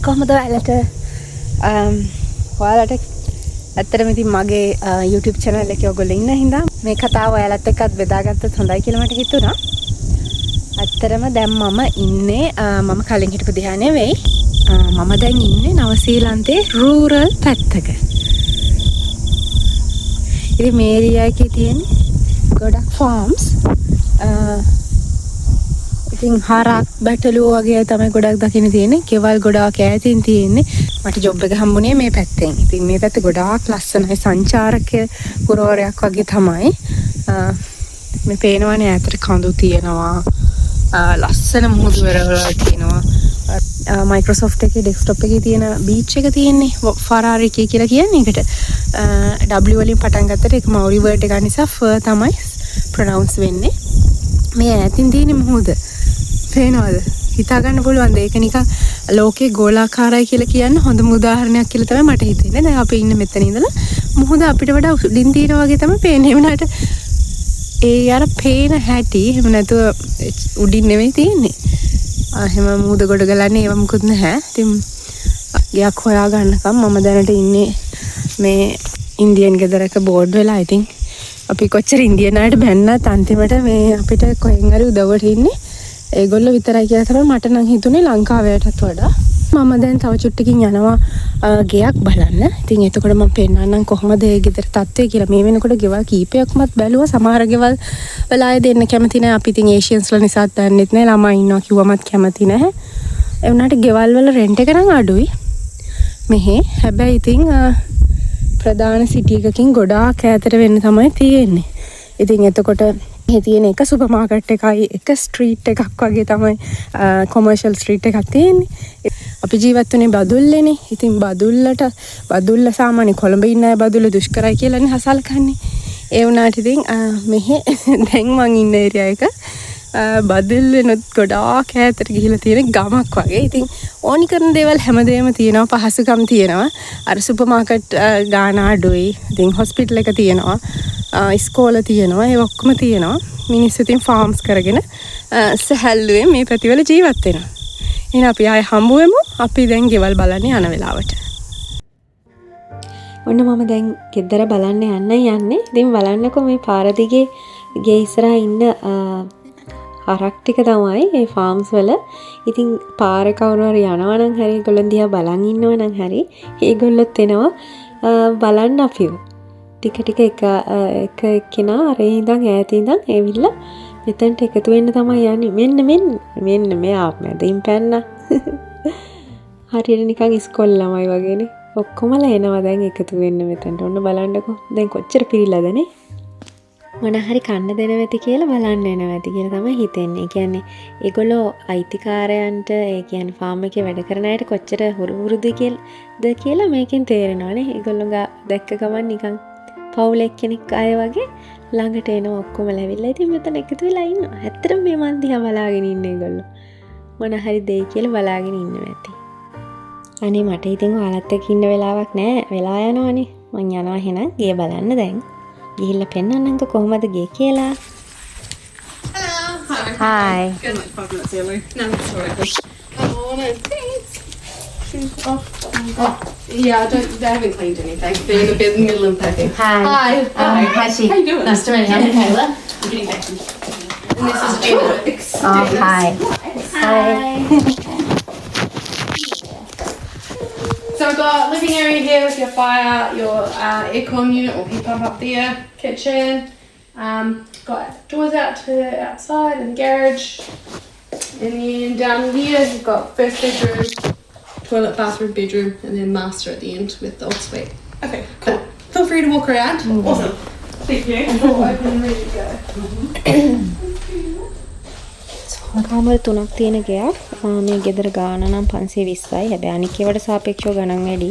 කොහමද ඔයාලට ඇත්තටම ඉතින් මගේ YouTube channel එකේ ඔයගොල්ලෝ ඉන්න හින්දා මේ කතාව ඔයාලත් එක්කත් බෙදාගත්තොත් හොඳයි කියලා මට හිතුණා. ඇත්තටම දැන් මම ඉන්නේ මම කලින් හිටපු දිහා නෙවෙයි. මම දැන් ඉන්නේ නවසීලන්තේ rural පැත්තක. ඉතින් මේ ඒරියා එකේ තියෙන ගොඩක් farms ඉතින් හරක් බැටළුවෝ වගේ තමයි ගොඩක් දකින්න තියෙන්නේ. කෙවල් ගොඩාක් ඈතින් තියෙන්නේ. මට ජොබ් එක හම්බුනේ මේ පැත්තෙන්. ඉතින් මේ පැත්ත ගොඩාක් ලස්සනයි සංචාරක පුරවරයක් වගේ තමයි. මේ පේනවනේ ඈතට කඳු තියෙනවා. ලස්සන මුහුදු වෙරවල් තියෙනවා. Microsoft එකේ desktop එකේ තියෙන beach එක තියෙන්නේ Ferrari කියලා කියන්නේ ඒකට. W වලින් පටන් ගත්තට ඒක Maori word එක නිසා fur තමයි pronounce වෙන්නේ. මේ ඈතින් තියෙන මුහුද පේනවද? හිතා ගන්න පුළුවන්ද? ඒක නිකන් ලෝකේ ගෝලාකාරයි කියලා කියන්න හොඳම උදාහරණයක් කියලා තමයි මට හිතෙන්නේ. දැන් අපි ඉන්න මෙතන ඉඳලා මුහුද අපිට වඩා උඩින් තියෙන වගේ තමයි පේන්නේ. වුණාට ඒ අර පේන හැටි එහෙම නැතුව උඩින් නෙවෙයි තියෙන්නේ. එහෙම මුහුද ගොඩ ගලන්නේ ඒව මොකුත් නැහැ. ඉතින් ගයක් හොයා ගන්නකම් මම දැනට ඉන්නේ මේ ඉන්දියන් ගෙදරක බෝඩ් වෙලා. ඉතින් අපි කොච්චර ඉන්දියන් අයට බැන්නත් අන්තිමට මේ අපිට කොහෙන් හරි උදව්වට ඉන්නේ ඒගොල්ලෝ විතරයි කියලා තමයි මට නම් හිතුනේ ලංකාවටත් වඩා. මම දැන් තව චුට්ටකින් යනවා ගෙයක් බලන්න. ඉතින් එතකොට මම පෙන්නන්නම් කොහොමද ඒ ගෙදර තත්ත්වය කියලා. මේ වෙනකොට ගෙවල් කීපයක්මත් බැලුවා. සමහර ගෙවල් වෙලාවේ දෙන්න කැමති නැහැ. අපි ඉතින් ඒෂියන්ස්ලා නිසා දන්නෙත් නැහැ. ළමයි ඉන්නවා කිව්වමත් කැමති නැහැ. ඒ වුණාට ගෙවල් වල රෙන්ට් එක නම් අඩුයි. මෙහි හැබැයි ඉතින් ප්‍රධාන සිටි එකකින් ගොඩාක් ඈතට වෙන්න තමයි තියෙන්නේ. ඉතින් එතකොට මේ තියෙන එක සුපර් මාකට් එකයි එක ස්ට්‍රීට් එකක් වගේ තමයි කොමර්ෂල් ස්ට්‍රීට් එකක් තියෙන්නේ. අපි ජීවත් වෙන්නේ බදුල්ලේනේ. ඉතින් බදුල්ල සාමාන්‍ය කොළඹ ඉන්න අය බදුල්ල දුෂ්කරයි කියලානේ හසලකන්නේ. ඒ වුණාට ඉතින් මෙහි දැන් මං ඉන්න ඒරියා එක බදුල්ලෙනුත් ගොඩාක් ඈතට ගිහිලා තියෙන ගමක් වගේ. ඉතින් ඕනි කරන දේවල් හැමදේම තියෙනවා, පහසුකම් තියෙනවා. අර සුපර් මාකට් ගාන අඩුයි. ඉතින් හොස්පිටල් එක තියෙනවා. ඉස්කෝල තියෙනවා. ඒ ඔක්කොම තියෙනවා. මිනිස්සු ඉතින් ෆාම්ස් කරගෙන සැහැල්ලුවෙන් මේ පැතිවල ජීවත් වෙනවා. එහෙනම් අපි ආයේ හම්බ වෙමු. අපි දැන් ගෙවල් බලන්න යන වෙලාවට. ඔන්න මම දැන් ගෙදර බලන්න යන්නේ. ඉතින් බලන්නකෝ මේ පාර දිගේ ගේ ඉස්සරහා ඉන්න හරක් ටික තමයි මේ ෆාම්ස් වල. ඉතින් පාර කවුරු හරි යනවා නම් හරි ඒගොල්ලන් දිහා බලන් ඉන්නවා නම් හරි ඒගොල්ලොත් එනවා බලන්න අපිව. ටික එක එක්කෙනා අර ඉඳන් ඈත ඉඳන් ඇවිල්ලා මෙතනට එකතු වෙන්න තමයි යන්නේ. මෙන්න මෙයා මැදින් පැන්න. හරියට නිකන් ඉස්කෝල ළමයි වගේනේ. ඔක්කොමලා එනවා දැන් එකතු වෙන්න මෙතනට. ඔන්න බලන්නකෝ. දැන් කොච්චර පිරිලාද නේ? මොන හරි කන්න දෙනවා ඇති කියලා බලන්න එනවා ඇති කියලා තමයි හිතෙන්නේ. ඒ කියන්නේ ඒගොල්ලෝ අයිතිකාරයන්ට ඒ කියන්නේ ෆාම් එකේ වැඩ කරන අයට කොච්චර හුරුද කියලා මේකෙන් තේරෙනවානේ. ඒගොල්ලෝ දැක්ක ගමන් නිකන් පවුල එක්කෙනෙක් අය වගේ ළඟට එනවා ඔක්කොම ලැබිලා. ඉතින් මෙතන එකතු වෙලා ඉන්නවා. ඇත්තටම මේ මන් දිහා බලාගෙන ඉන්නේ ඒගොල්ලෝ. මොන හරි දෙයි කියලා බලාගෙන ඉන්නවා ඇති. අනේ මට ඉතින් ඔයාලත් එක්ක ඉන්න වෙලාවක් නැහැ. වෙලා යනවානේ. මං යනවා එහෙනම් ගේ බලන්න දැන්. ගිහිල්ලා පෙන්නන්නම්කෝ කොහමද ගේ කියලා. Hi. Good, like 5 minutes early. No, that's all right. Oh, no, thanks. Yeah, they haven't cleaned anything. They're in the middle of packing. Hi. Hi. Hi, How you doing? Nice to meet you. I'm Kayla. I'm getting back. And this is Alex. Oh, hi. Hi. So we've got living area here with your fire, your aircon unit or heat pump up there, kitchen. Got doors out to outside and garage. And then down here you've got first bedroom, toilet, bathroom, bedroom, and then master at the end with the ensuite. Okay, cool. Feel free to walk around. Awesome. Thank you. All open and ready to go. කාමර 3ක් තියෙන ගෙයක්. මේ ගෙදර ගාන නම් 520යි. හැබැයි අනික් ඒවාට සාපේක්ෂව ගණන් වැඩි.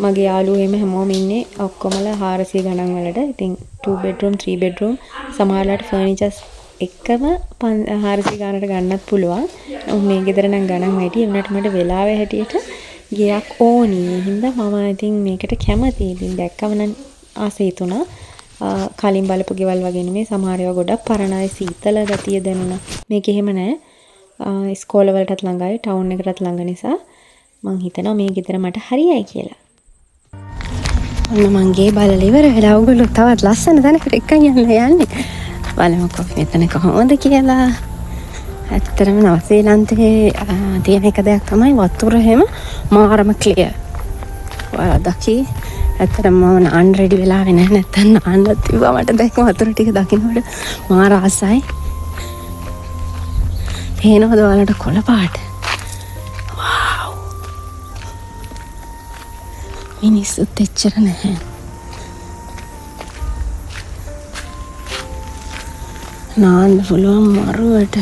මගේ යාළුවෝ එහෙම හැමෝම ඉන්නේ ඔක්කොමලා 400 ගණන් වලට. ඉතින් 2 bedroom 3 bedroom සමහරලාට ෆර්නිචර්ස් එකම 400 ගණනට ගන්නත් පුළුවන්. මේ ගෙදර නම් ගණන් වැඩි. ඒ වුණාට මට වෙලාවේ හැටියට ගෙයක් ඕනි. හින්දා මම ඉතින් මේකට කැමතියි. ඉතින් දැක්කම නම් ආසයි තුනා. කලින් බලපු ගෙවල් වගේ නෙමෙයි. සමහර ඒවා ගොඩක් පරණයි, සීතල ගතිය දැනුණා. මේක එහෙම නෑ. ඉස්කෝල වලටත් ළඟයි, ටවුන් එකටත් ළඟ නිසා මං හිතනවා මේ ගෙදර මට හරියයි කියලා. ඔන්න මංගේ බලලා ඉවර වෙලා ඔයගොල්ලෝ තවත් ලස්සන තැනකට එක්කන් යන්නේ. බලමුකෝ මෙතන කොහොමද කියලා. ඇත්තටම නවසීලන්තේ තියෙන එක දෙයක් තමයි වතුර හැම මාරම ක්ලියර්. ඔයාලා දකි. ඇත්තටම මම නාන්න රෙඩි වෙලා වෙන්නේ නැත්තම් නාන්නත් තිබ්බා මට දැන් වතුර ටික දකින්නකොට මාර ආසයි. පේනවද ඔයාලට කොළ පාට? වව්. මිනිස්සුත් එච්චර නැහැ. නාන්න පුළුවන් මරුවට.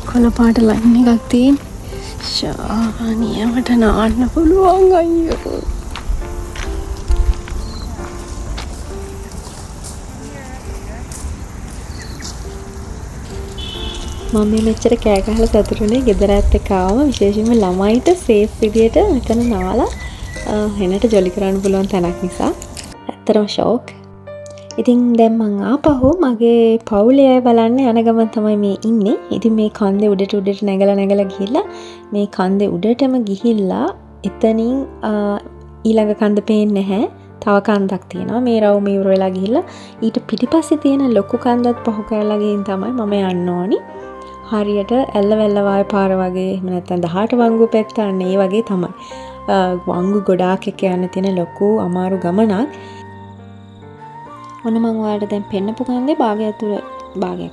කොළ පාට ලයින් එකක් තියෙන. ශානියමට නාන්න පුළුවන් අයියෝ. මම මේ මෙච්චර කෑ ගහලා සතුටුනේ ගෙදර ඇත්ත කාව විශේෂයෙන්ම ළමයිට සේෆ් විදියට මෙතන නාලා හෙනට ජොලි කරන්න පුළුවන් තැනක් නිසා. ඇත්තටම ෂෝක්. ඉතින් දැන් මං ආපහු මගේ පවුලේ අය බලන්න යන ගමන් තමයි මේ ඉන්නේ. ඉතින් මේ කන්දේ උඩට නැගලා ගිහිල්ලා මේ කන්දේ උඩටම ගිහිල්ලා එතනින් ඊළඟ කන්ද පේන්නේ නැහැ. තව කන්දක් තියෙනවා. මේ රවුම ඉවර වෙලා ගිහිල්ලා ඊට පිටිපස්සේ තියෙන ලොකු කන්දත් පහු කරලා ගිහින් තමයි මම යන්න ඕනි. හරියට ඇල්ල වාය පාර වගේ එහෙම නැත්නම් 18 වංගු පැත්ත අන්න ඒ වගේ තමයි. වංගු ගොඩාක් එක යන්න තියෙන ලොකු අමාරු ගමනක්. ඔන්න මම ඔයාලට දැන් පෙන්නපු කන්දේ භාගයක්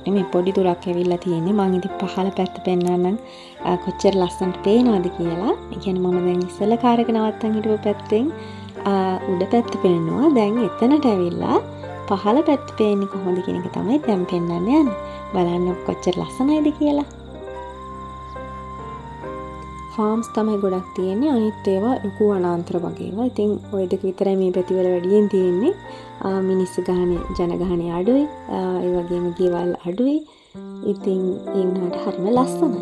නෙමෙයි පොඩි දුරක් ඇවිල්ලා තියෙන්නේ. මම ඉතින් පහළ පැත්ත පෙන්නන්නම් කොච්චර ලස්සනට පේනවද කියලා. ඒ කියන්නේ මම දැන් ඉස්සෙල්ලා කාර් එක නවත්තන් හිටපු පැත්තෙන් උඩ පැත්ත පෙන්නනවා. දැන් එතනට ඇවිල්ලා පහළ පැත්ත පේන්නේ කොහොමද කියන එක තමයි දැන් පෙන්නන්න යන්නේ. බලන්න කොච්චර ලස්සනයිද කියලා. ෆාම්ස් තමයි ගොඩක් තියෙන්නේ. අනිත් ඒවා ලොකු වනාන්තර වගේ ඒවා. ඉතින් ওই දෙක විතරයි මේ පැතිවල වැඩියෙන් තියෙන්නේ. මිනිස්සු ජනගහනය අඩුයි. ඒ වගේම ගෙවල් අඩුයි. ඉතින් ඒ වුණාට හරිම ලස්සනයි.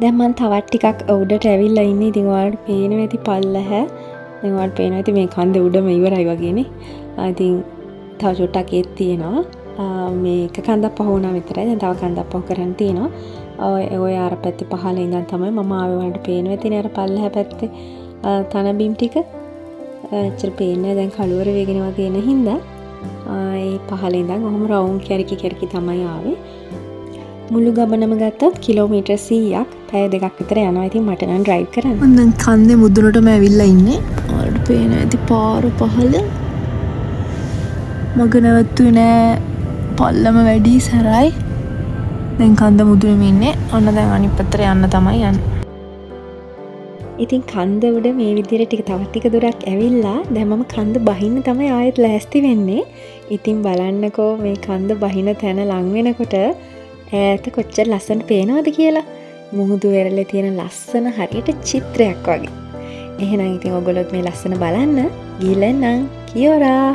දැන් මම තවත් ටිකක් උඩට ඇවිල්ලා ඉන්නේ. ඉතින් ඔයාලට පේනවා ඇති පල්ලහ. දැන් ඔයාලට පේනවා ඇති මේ කන්ද උඩම ඉවරයි වගේනේ. ඉතින් තව චුට්ටක් ඒත් තියෙනවා. මේ එක කන්දක් පහ වුණා විතරයි. දැන් තව කන්දක් පහ කරන්න තියෙනවා. ඔය අර පැත්තේ පහළ ඉඳන් තමයි මම ආවේ. ඔයාලට පේනවා ඇතිනේ අර පල්ලහ පැත්තේ තන බිම් ටික. ඇත්තට පේන්නේ දැන් කළුවර වේගෙන වගේ එන හින්දා ඒ පහළ ඉඳන් ඔහොම රවුම් කැරකි තමයි ආවේ. මුළු ගමනම ගත්තත් කිලෝමීටර් 100ක් පැය දෙකක් විතර යනවා. ඉතින් මට නම් ඩ්‍රයිව් කරන්න. මම දැන් කන්දේ මුදුනටම ඇවිල්ලා ඉන්නේ. ඔයාලට පේනවා ඇති පාර පහළ. මග නැවතුනේ නෑ. පල්ලම වැඩි සරයි. දැන් කන්ද මුදුනේම ඉන්නේ. ඔන්න දැන් අනිත් පැත්තට යන්න තමයි යන්නේ. ඉතින් කන්ද උඩ මේ විදිහට තවත් ටික දුරක් ඇවිල්ලා දැන් මම කන්ද බහින්න තමයි ආයෙත් ලෑස්ති වෙන්නේ. ඉතින් බලන්නකෝ මේ කන්ද බහින තැන ලං වෙනකොට ඈත කොච්චර ලස්සනට පේනවද කියලා. මුහුදු වෙරළේ තියෙන ලස්සන හරියට චිත්‍රයක් වගේ. එහෙනම් ඉතින් ඔයගොල්ලොත් මේ ලස්සන බලන්න. ගිහලා නම් කියෝරා.